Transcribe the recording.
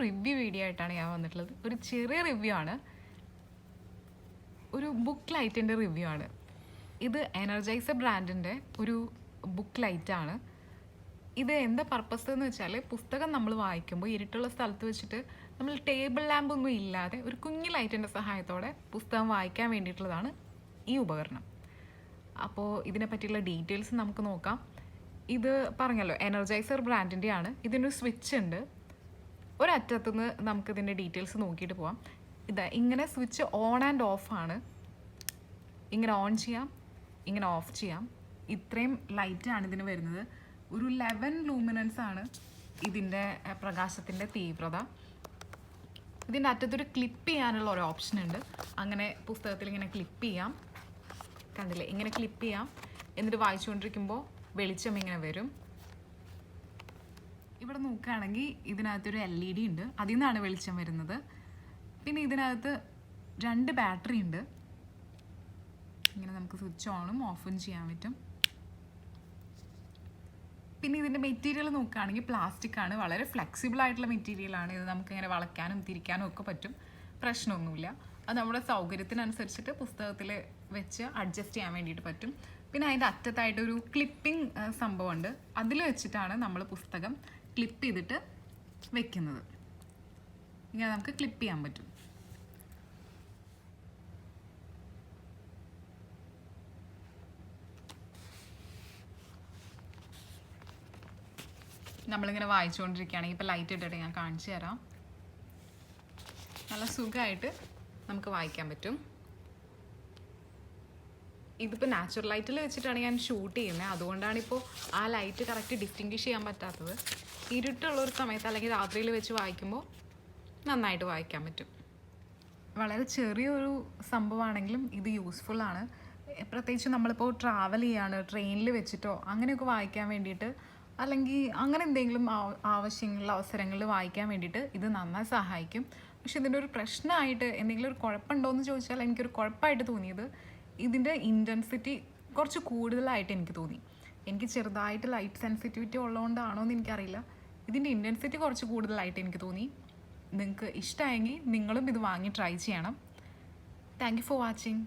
Review video ആയിട്ടാണ് ഞാൻ വന്നിട്ടുള്ളത്. ഒരു ചെറിയ റിവ്യൂ ആണ്, ഒരു ബുക്ക് ലൈറ്റിൻ്റെ റിവ്യൂ ആണ്. ഇത് എനർജൈസർ ബ്രാൻഡിൻ്റെ ഒരു ബുക്ക് ലൈറ്റാണ്. ഇത് എന്താ പർപ്പസ് എന്ന് വെച്ചാൽ, പുസ്തകം നമ്മൾ വായിക്കുമ്പോൾ ഇരുട്ടുള്ള സ്ഥലത്ത് വെച്ചിട്ട് നമ്മൾ ടേബിൾ ലാമ്പൊന്നും ഇല്ലാതെ ഒരു കുഞ്ഞു ലൈറ്റിൻ്റെ സഹായത്തോടെ പുസ്തകം വായിക്കാൻ വേണ്ടിയിട്ടുള്ളതാണ് ഈ ഉപകരണം. അപ്പോൾ ഇതിനെ പറ്റിയുള്ള ഡീറ്റെയിൽസ് നമുക്ക് നോക്കാം. ഇത് പറഞ്ഞല്ലോ എനർജൈസർ ബ്രാൻഡിൻ്റെയാണ്. ഇതിനൊരു സ്വിച്ച് ഉണ്ട്. ഒരറ്റത്തുനിന്ന് നമുക്കിതിൻ്റെ ഡീറ്റെയിൽസ് നോക്കിയിട്ട് പോവാം. ഇതാ ഇങ്ങനെ സ്വിച്ച് ഓൺ ആൻഡ് ഓഫ് ആണ്. ഇങ്ങനെ ഓൺ ചെയ്യാം, ഇങ്ങനെ ഓഫ് ചെയ്യാം. ഇത്രയും ലൈറ്റാണ് ഇതിന് വരുന്നത്. ഒരു 11 ലൂമിനൻസ് ആണ് ഇതിൻ്റെ പ്രകാശത്തിൻ്റെ തീവ്രത. ഇതിൻ്റെ അറ്റത്തൊരു ക്ലിപ്പ് ചെയ്യാനുള്ള ഒരു ഓപ്ഷൻ ഉണ്ട്. അങ്ങനെ പുസ്തകത്തിൽ ഇങ്ങനെ ക്ലിപ്പ് ചെയ്യാം. കണ്ടില്ലേ, ഇങ്ങനെ ക്ലിപ്പ് ചെയ്യാം. എന്നിട്ട് വായിച്ചുകൊണ്ടിരിക്കുമ്പോൾ വെളിച്ചം ഇങ്ങനെ വരും. ഇവിടെ നോക്കുകയാണെങ്കിൽ ഇതിനകത്തൊരു LED ഉണ്ട്, അതിൽ നിന്നാണ് വെളിച്ചം വരുന്നത്. പിന്നെ ഇതിനകത്ത് 2 ബാറ്ററി ഉണ്ട്. ഇങ്ങനെ നമുക്ക് സ്വിച്ച് ഓണും ഓഫും ചെയ്യാൻ പറ്റും. പിന്നെ ഇതിൻ്റെ മെറ്റീരിയൽ നോക്കുകയാണെങ്കിൽ പ്ലാസ്റ്റിക് ആണ്. വളരെ ഫ്ലെക്സിബിൾ ആയിട്ടുള്ള മെറ്റീരിയലാണ്. ഇത് നമുക്കിങ്ങനെ വളയ്ക്കാനും തിരിക്കാനും ഒക്കെ പറ്റും, പ്രശ്നമൊന്നുമില്ല. അത് നമ്മുടെ സൗകര്യത്തിനനുസരിച്ചിട്ട് പുസ്തകത്തിൽ വെച്ച് അഡ്ജസ്റ്റ് ചെയ്യാൻ വേണ്ടിയിട്ട് പറ്റും. പിന്നെ അതിൻ്റെ അറ്റത്തായിട്ടൊരു ക്ലിപ്പിംഗ് സംഭവമുണ്ട്. അതിൽ വെച്ചിട്ടാണ് നമ്മൾ പുസ്തകം ക്ലിപ്പ് ചെയ്തിട്ട് വെക്കുന്നത്. ഇങ്ങനെ നമുക്ക് ക്ലിപ്പ് ചെയ്യാൻ പറ്റും. നമ്മളിങ്ങനെ വായിച്ചുകൊണ്ടിരിക്കുകയാണെങ്കിൽ ഇപ്പോൾ ലൈറ്റ് ഇട്ടിട്ട് ഞാൻ കാണിച്ചു തരാം. നല്ല സുഖമായിട്ട് നമുക്ക് വായിക്കാൻ പറ്റും. ഇതിപ്പോൾ നാച്ചുറൽ ലൈറ്റിൽ വെച്ചിട്ടാണ് ഞാൻ ഷൂട്ട് ചെയ്യുന്നത്. അതുകൊണ്ടാണിപ്പോൾ ആ ലൈറ്റ് കറക്റ്റ് ഡിസ്റ്റിങ്വിഷ് ചെയ്യാൻ പറ്റാത്തത്. ഇരുട്ടുള്ളൊരു സമയത്ത് അല്ലെങ്കിൽ രാത്രിയിൽ വെച്ച് വായിക്കുമ്പോൾ നന്നായിട്ട് വായിക്കാൻ പറ്റും. വളരെ ചെറിയൊരു സംഭവമാണെങ്കിലും ഇത് യൂസ്ഫുള്ളാണ്. പ്രത്യേകിച്ച് നമ്മളിപ്പോൾ ട്രാവൽ ചെയ്യാണ്, ട്രെയിനിൽ വെച്ചിട്ടോ അങ്ങനെയൊക്കെ വായിക്കാൻ വേണ്ടിയിട്ട്, അല്ലെങ്കിൽ അങ്ങനെ എന്തെങ്കിലും ആവശ്യമുള്ള അവസരങ്ങളിൽ വായിക്കാൻ വേണ്ടിയിട്ട് ഇത് നന്നായി സഹായിക്കും. പക്ഷെ ഇതിൻ്റെ ഒരു പ്രശ്നമായിട്ട് എന്തെങ്കിലും ഒരു കുഴപ്പമുണ്ടോ എന്ന് ചോദിച്ചാൽ എനിക്കൊരു കുഴപ്പമായിട്ട് തോന്നിയത് ഇതിൻ്റെ ഇൻറ്റൻസിറ്റി കുറച്ച് കൂടുതലായിട്ട് എനിക്ക് തോന്നി. എനിക്ക് ചെറുതായിട്ട് ലൈറ്റ് സെൻസിറ്റിവിറ്റി ഉള്ളതുകൊണ്ടാണോ എന്ന് എനിക്കറിയില്ല. ഇതിൻ്റെ ഇൻറ്റൻസിറ്റി കുറച്ച് കൂടുതലായിട്ട് എനിക്ക് തോന്നി. നിങ്ങൾക്ക് ഇഷ്ടമായെങ്കിൽ നിങ്ങളും ഇത് വാങ്ങി ട്രൈ ചെയ്യണം. Thank you for watching.